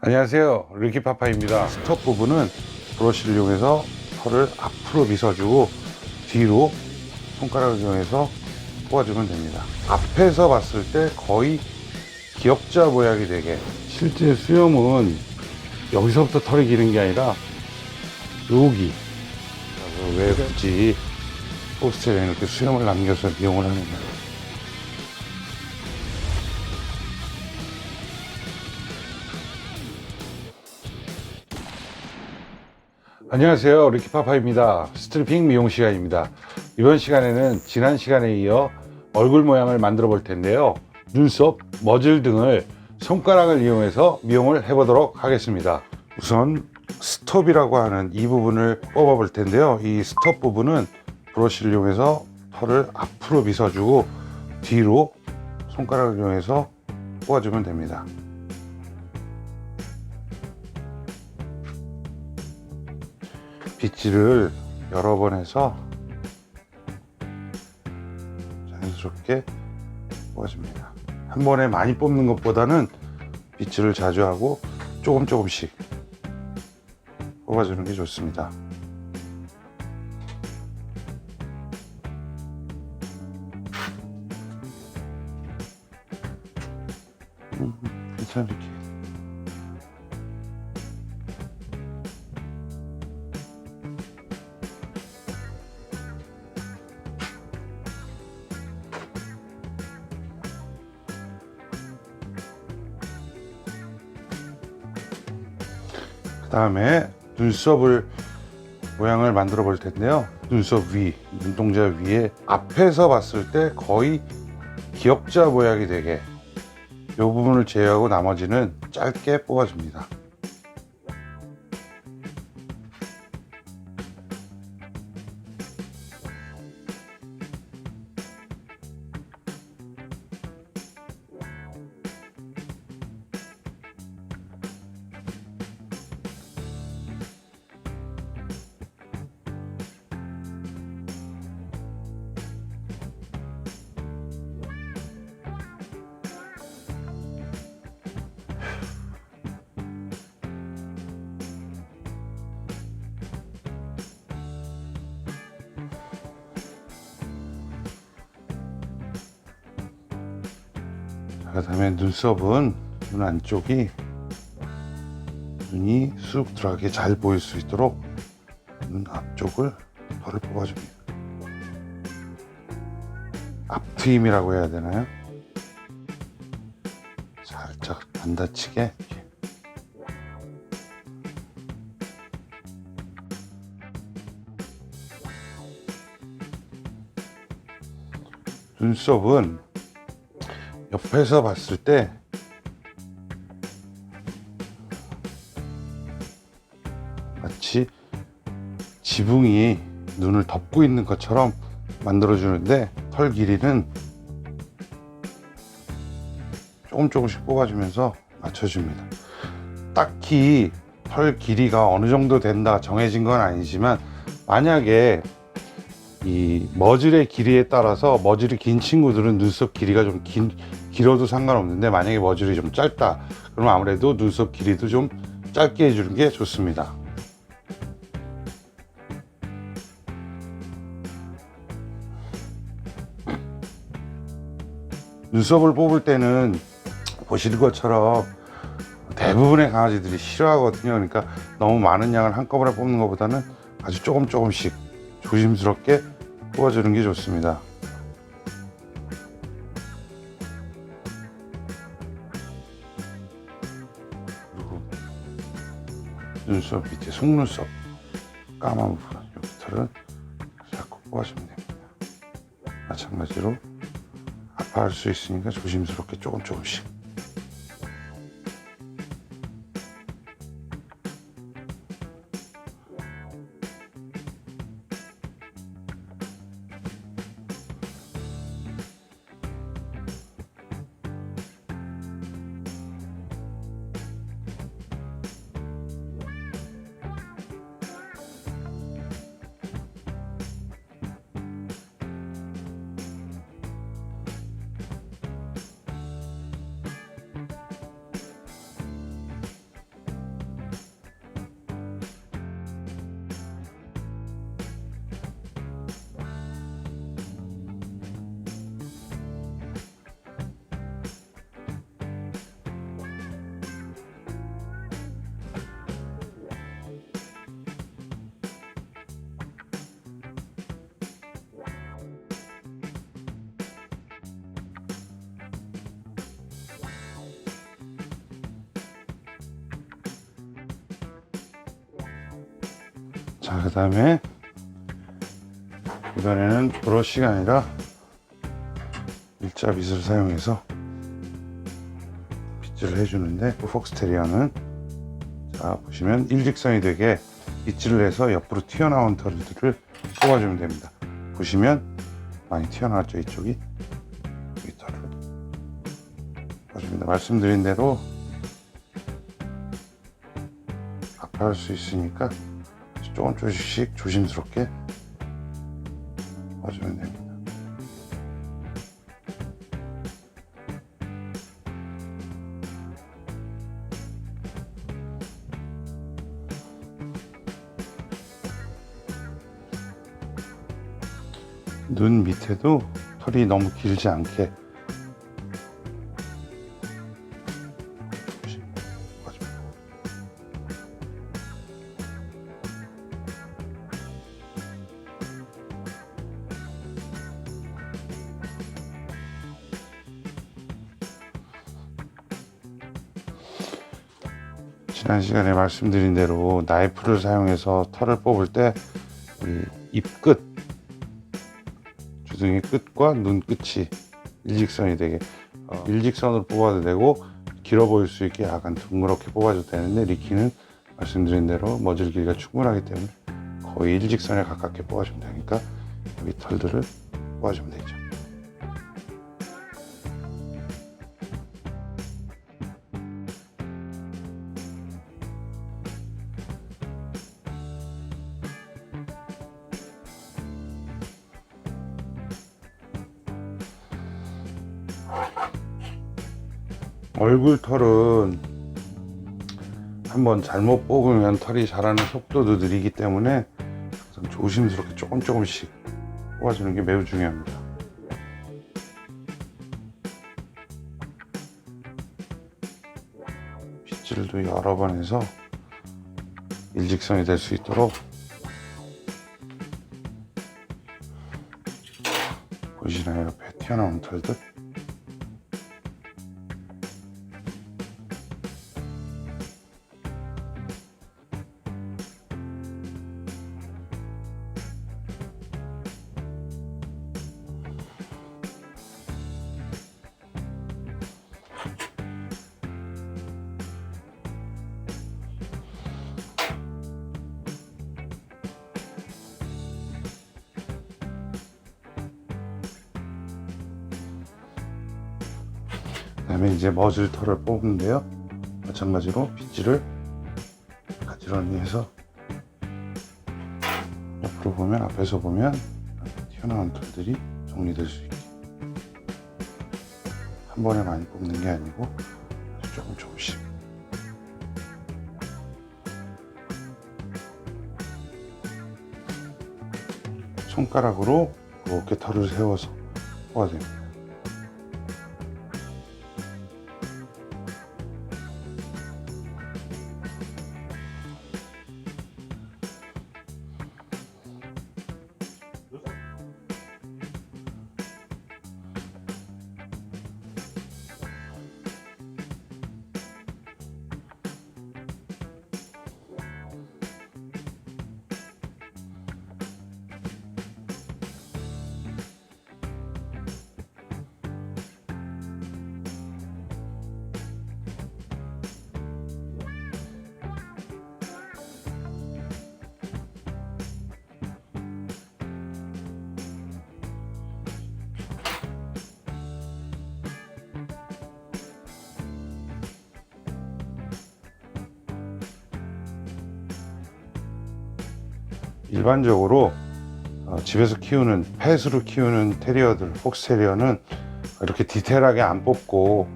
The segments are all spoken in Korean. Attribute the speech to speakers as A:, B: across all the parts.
A: 안녕하세요, 리키파파입니다. 스톱 부분은 브러쉬를 이용해서 털을 앞으로 빗어주고 뒤로 손가락을 이용해서 뽑아주면 됩니다. 앞에서 봤을 때 거의 기역자 모양이 되게, 실제 수염은 여기서부터 털이 기는 게 아니라 여기, 왜 굳이 포스트에 이렇게 수염을 남겨서 이용을 하느냐. 안녕하세요, 리키파파입니다. 스트리핑 미용 시간입니다. 이번 시간에는 지난 시간에 이어 얼굴 모양을 만들어 볼 텐데요, 눈썹, 머즐 등을 손가락을 이용해서 미용을 해 보도록 하겠습니다. 우선 스톱이라고 하는 이 부분을 뽑아 볼 텐데요, 이 스톱 부분은 브러쉬를 이용해서 털을 앞으로 빗어주고 뒤로 손가락을 이용해서 뽑아주면 됩니다. 빗질을 여러 번 해서 자연스럽게 뽑아줍니다. 한 번에 많이 뽑는 것보다는 빗질을 자주 하고 조금씩 뽑아주는 게 좋습니다. 괜찮아, 이렇게. 그 다음에 눈썹을 모양을 만들어 볼 텐데요, 눈썹 위, 눈동자 위에 앞에서 봤을 때 거의 기역자 모양이 되게 이 부분을 제외하고 나머지는 짧게 뽑아줍니다. 그 다음에 눈썹은 눈 안쪽이 눈이 쑥 들어가게 잘 보일 수 있도록 눈 앞쪽을 털을 뽑아줍니다. 앞트임이라고 해야 되나요? 살짝 안 다치게 이렇게. 눈썹은 옆에서 봤을 때 마치 지붕이 눈을 덮고 있는 것처럼 만들어주는데, 털 길이는 조금씩 뽑아주면서 맞춰줍니다. 딱히 털 길이가 어느 정도 된다 정해진 건 아니지만, 만약에 이 머즐의 길이에 따라서 머즐이 긴 친구들은 눈썹 길이가 좀 길어도 상관없는데, 만약에 머즐이 좀 짧다 그러면 아무래도 눈썹 길이도 좀 짧게 해주는 게 좋습니다. 눈썹을 뽑을 때는 보시는 것처럼 대부분의 강아지들이 싫어하거든요. 그러니까 너무 많은 양을 한꺼번에 뽑는 것보다는 아주 조금씩 조심스럽게 뽑아주는 게 좋습니다. 그리고 눈썹 밑에 속눈썹 까만 부분, 여기 털은 자꾸 뽑아주면 됩니다. 마찬가지로 아파할 수 있으니까 조심스럽게 조금씩. 자, 그 다음에 이번에는 브러쉬가 아니라 일자 빗을 사용해서 빗질을 해주는데, 폭스테리어는 자 보시면 일직선이 되게 빗질을 해서 옆으로 튀어나온 털들을 뽑아주면 됩니다. 보시면 많이 튀어나왔죠. 이쪽이, 이 털을 뽑아줍니다. 말씀드린 대로 아파할 수 있으니까 조금씩 조심스럽게 뽑아주면 됩니다. 눈 밑에도 털이 너무 길지 않게 지난 시간에 말씀드린 대로 나이프를 사용해서 털을 뽑을 때 입끝, 주둥이 끝과 눈 끝이 일직선이 되게 일직선으로 뽑아도 되고, 길어 보일 수 있게 약간 둥그렇게 뽑아줘도 되는데, 리키는 말씀드린 대로 머질 길이가 충분하기 때문에 거의 일직선에 가깝게 뽑아주면 되니까 여기 털들을 뽑아주면 되죠. 얼굴 털은 한번 잘못 뽑으면 털이 자라는 속도도 느리기 때문에 조심스럽게 조금씩 뽑아주는 게 매우 중요합니다. 빗질도 여러 번 해서 일직선이 될 수 있도록, 보시나요? 옆에 튀어나온 털들. 그 다음에 이제 머질 털을 뽑는데요, 마찬가지로 빗질을 가지런히 해서 옆으로 보면, 앞에서 보면 튀어나온 털들이 정리될 수 있게 한 번에 많이 뽑는 게 아니고 조금씩. 손가락으로 이렇게 털을 세워서 뽑아야 됩니다. 일반적으로 집에서 키우는, 펫으로 키우는 테리어들, 폭스테리어는 이렇게 디테일하게 안 뽑고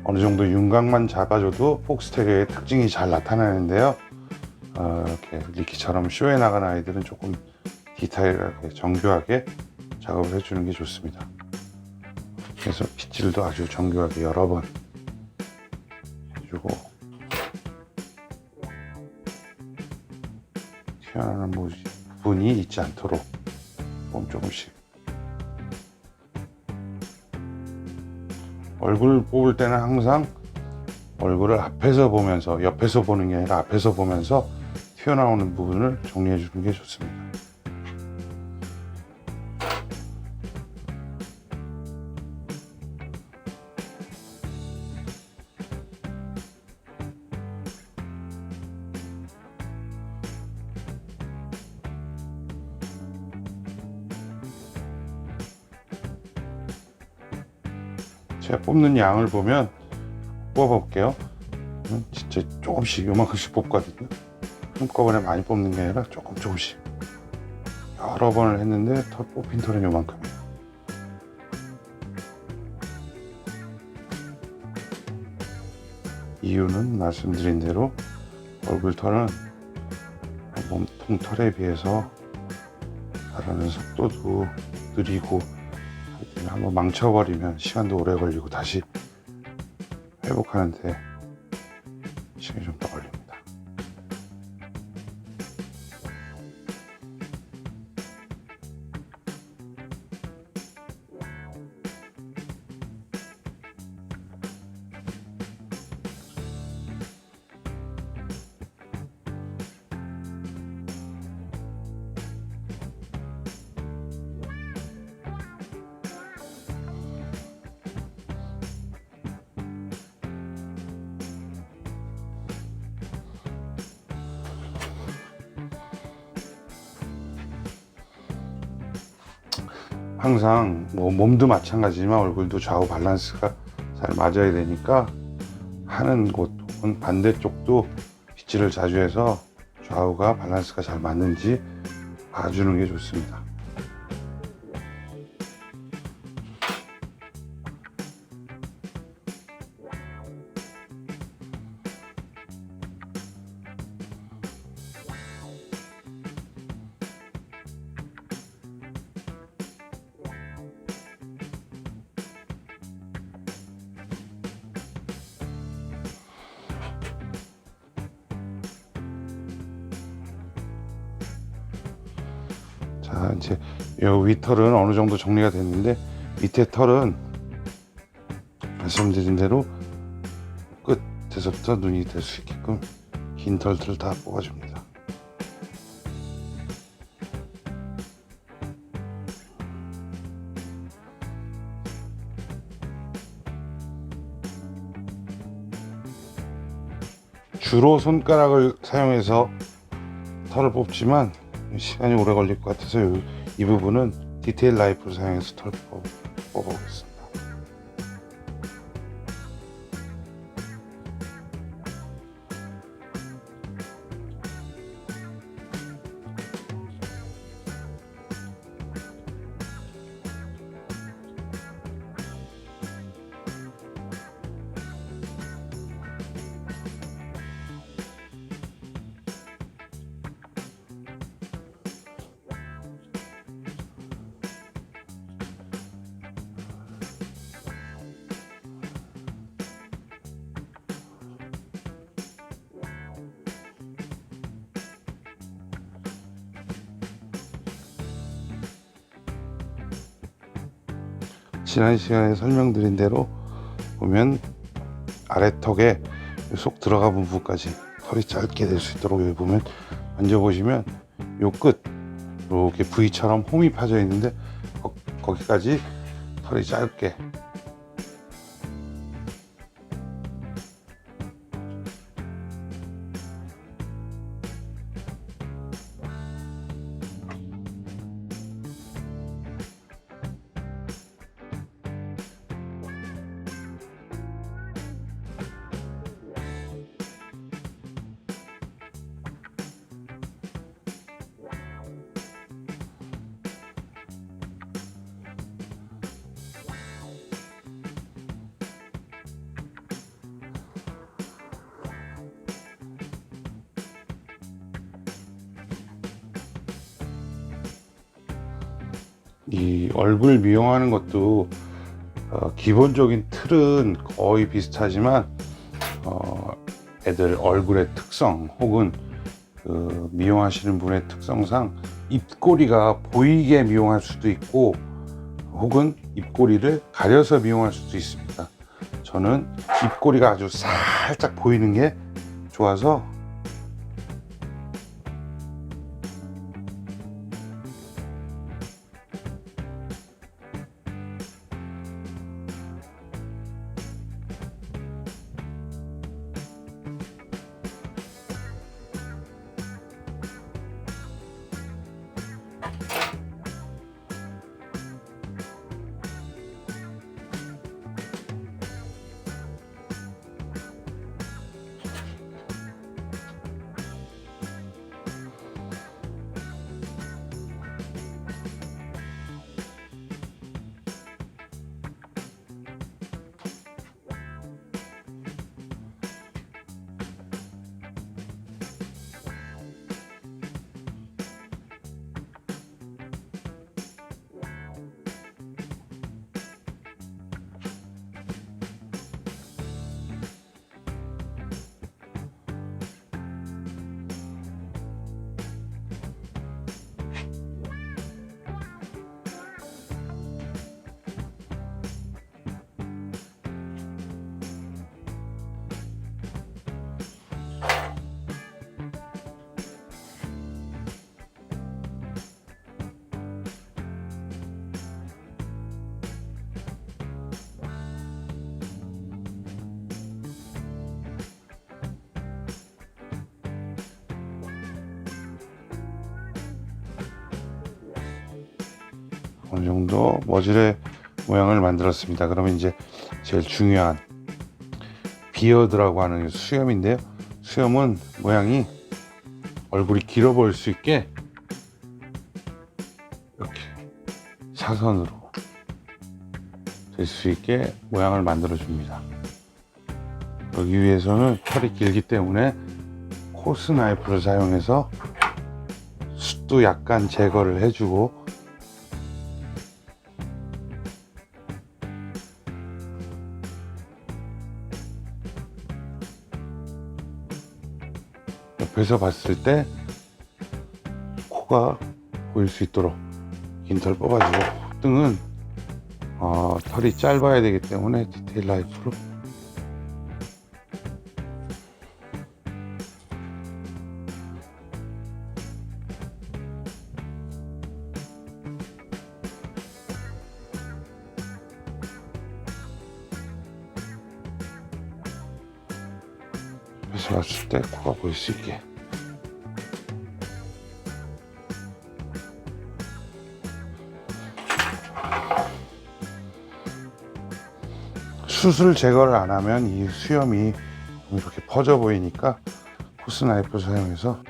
A: 어느 정도 윤곽만 잡아줘도 폭스테리어의 특징이 잘 나타나는데요, 이렇게 리키처럼 쇼에 나간 아이들은 조금 디테일하게 정교하게 작업을 해주는 게 좋습니다. 그래서 빗질도 아주 정교하게 여러 번 해주고, 튀어나오는 부분이 있지 않도록 조금씩. 얼굴 뽑을 때는 항상 얼굴을 앞에서 보면서, 옆에서 보는 게 아니라 앞에서 보면서 튀어나오는 부분을 정리해 주는 게 좋습니다. 제가 뽑는 양을 보면 뽑아볼게요. 진짜 조금씩 요만큼씩 뽑거든요. 한꺼번에 많이 뽑는 게 아니라 조금씩 여러 번을 했는데 뽑힌 털은 요만큼이에요. 이유는 말씀드린 대로 얼굴 털은 몸통 털에 비해서 자라는 속도도 느리고 한번 망쳐버리면 시간도 오래 걸리고 다시 회복하는데 시간이 좀 더 걸립니다. 항상 몸도 마찬가지지만 얼굴도 좌우 밸런스가 잘 맞아야 되니까 하는 곳 혹은 반대쪽도 빗질을 자주 해서 좌우가 밸런스가 잘 맞는지 봐주는 게 좋습니다. 자, 이제 요 위털은 어느 정도 정리가 됐는데 밑에 털은 말씀드린 대로 끝에서부터 눈이 될 수 있게끔 긴 털들을 다 뽑아줍니다. 주로 손가락을 사용해서 털을 뽑지만 시간이 오래 걸릴 것 같아서 이 부분은 디테일 나이프를 사용해서 털을 뽑아보겠습니다. 지난 시간에 설명드린 대로 보면 아래턱에 속 들어가 본 부분까지 털이 짧게 될 수 있도록 여기 보면 만져보시면 요 끝 이렇게 V처럼 홈이 파져 있는데 거기까지 털이 짧게 이 얼굴 미용하는 것도 기본적인 틀은 거의 비슷하지만 애들 얼굴의 특성 혹은 그 미용하시는 분의 특성상 입꼬리가 보이게 미용할 수도 있고 혹은 입꼬리를 가려서 미용할 수도 있습니다. 저는 입꼬리가 아주 살짝 보이는 게 좋아서 어느 정도 머질의 모양을 만들었습니다. 그러면 이제 제일 중요한 비어드라고 하는 수염인데요. 수염은 모양이 얼굴이 길어 보일 수 있게 이렇게 사선으로 될 수 있게 모양을 만들어 줍니다. 여기 위에서는 털이 길기 때문에 코스 나이프를 사용해서 숱도 약간 제거를 해주고, 옆에서 봤을 때 코가 보일 수 있도록 긴 털 뽑아주고, 등은 털이 짧아야 되기 때문에 디테일 나이프로 옆에서 봤을 때 코가 보일 수 있게. 숱을 제거를 안 하면 이 수염이 이렇게 퍼져 보이니까 코스 나이프 사용해서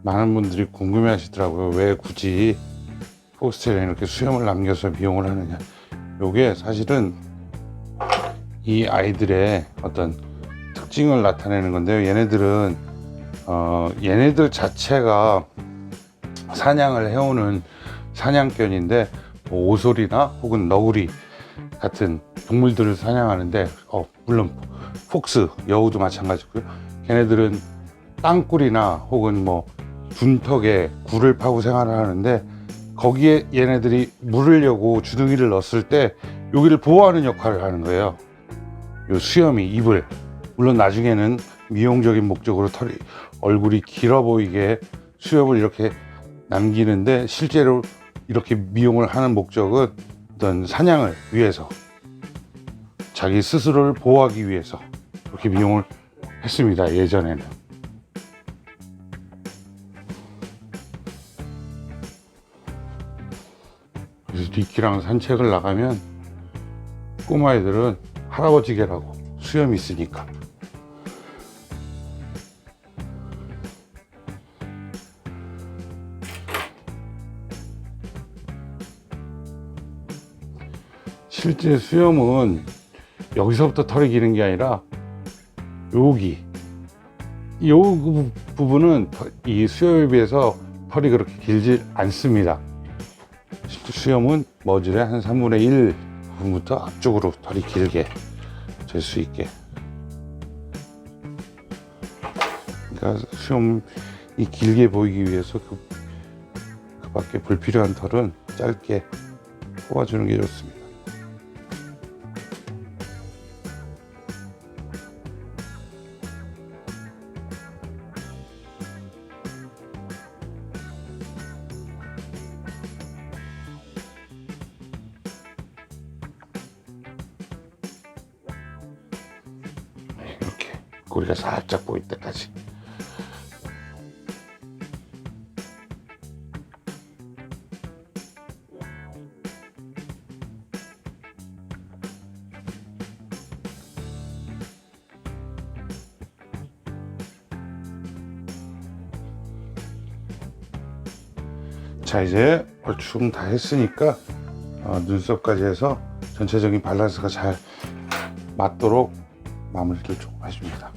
A: 많은 분들이 궁금해 하시더라고요. 왜 굳이 포스텔에 이렇게 수염을 남겨서 미용을 하느냐. 요게 사실은 이 아이들의 어떤 특징을 나타내는 건데요. 얘네들은 얘네들 자체가 사냥을 해오는 사냥견인데, 뭐 오솔이나 혹은 너구리 같은 동물들을 사냥하는데, 물론 폭스, 여우도 마찬가지고요. 걔네들은 땅굴이나 혹은 뭐 둔턱에 굴을 파고 생활을 하는데, 거기에 얘네들이 물으려고 주둥이를 넣었을 때 여기를 보호하는 역할을 하는 거예요. 요 수염이, 입을, 물론 나중에는 미용적인 목적으로 얼굴이 길어 보이게 수염을 이렇게 남기는데, 실제로 이렇게 미용을 하는 목적은 어떤 사냥을 위해서, 자기 스스로를 보호하기 위해서 그렇게 미용을 했습니다, 예전에는. 그래서 리키랑 산책을 나가면 꼬마애들은 할아버지 개라고, 수염이 있으니까. 실제 수염은 여기서부터 털이 기는 게 아니라 여기, 요 부분은 이 수염에 비해서 털이 그렇게 길지 않습니다. 수염은 머질의 한 3분의 1 부분부터 앞쪽으로 털이 길게 될 수 있게. 그러니까 수염이 길게 보이기 위해서 그 밖에 불필요한 털은 짧게 뽑아주는 게 좋습니다. 이렇게 꼬리가 살짝 보일 때까지. 자, 이제 얼추 다 했으니까 눈썹까지 해서 전체적인 밸런스가 잘 맞도록 마무리를 조금 해줍니다.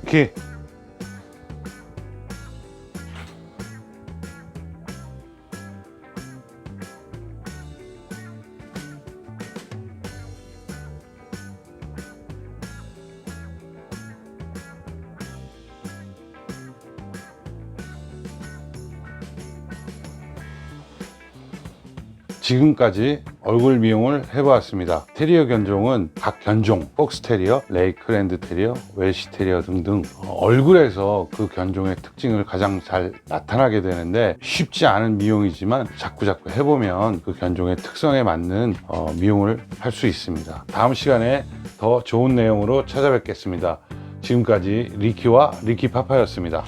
A: 오케이. 지금까지 얼굴 미용을 해보았습니다. 테리어 견종은 각 견종, 폭스 테리어, 레이크랜드 테리어, 웰시 테리어 등등 얼굴에서 그 견종의 특징을 가장 잘 나타나게 되는데 쉽지 않은 미용이지만 자꾸자꾸 해보면 그 견종의 특성에 맞는 미용을 할 수 있습니다. 다음 시간에 더 좋은 내용으로 찾아뵙겠습니다. 지금까지 리키와 리키파파였습니다.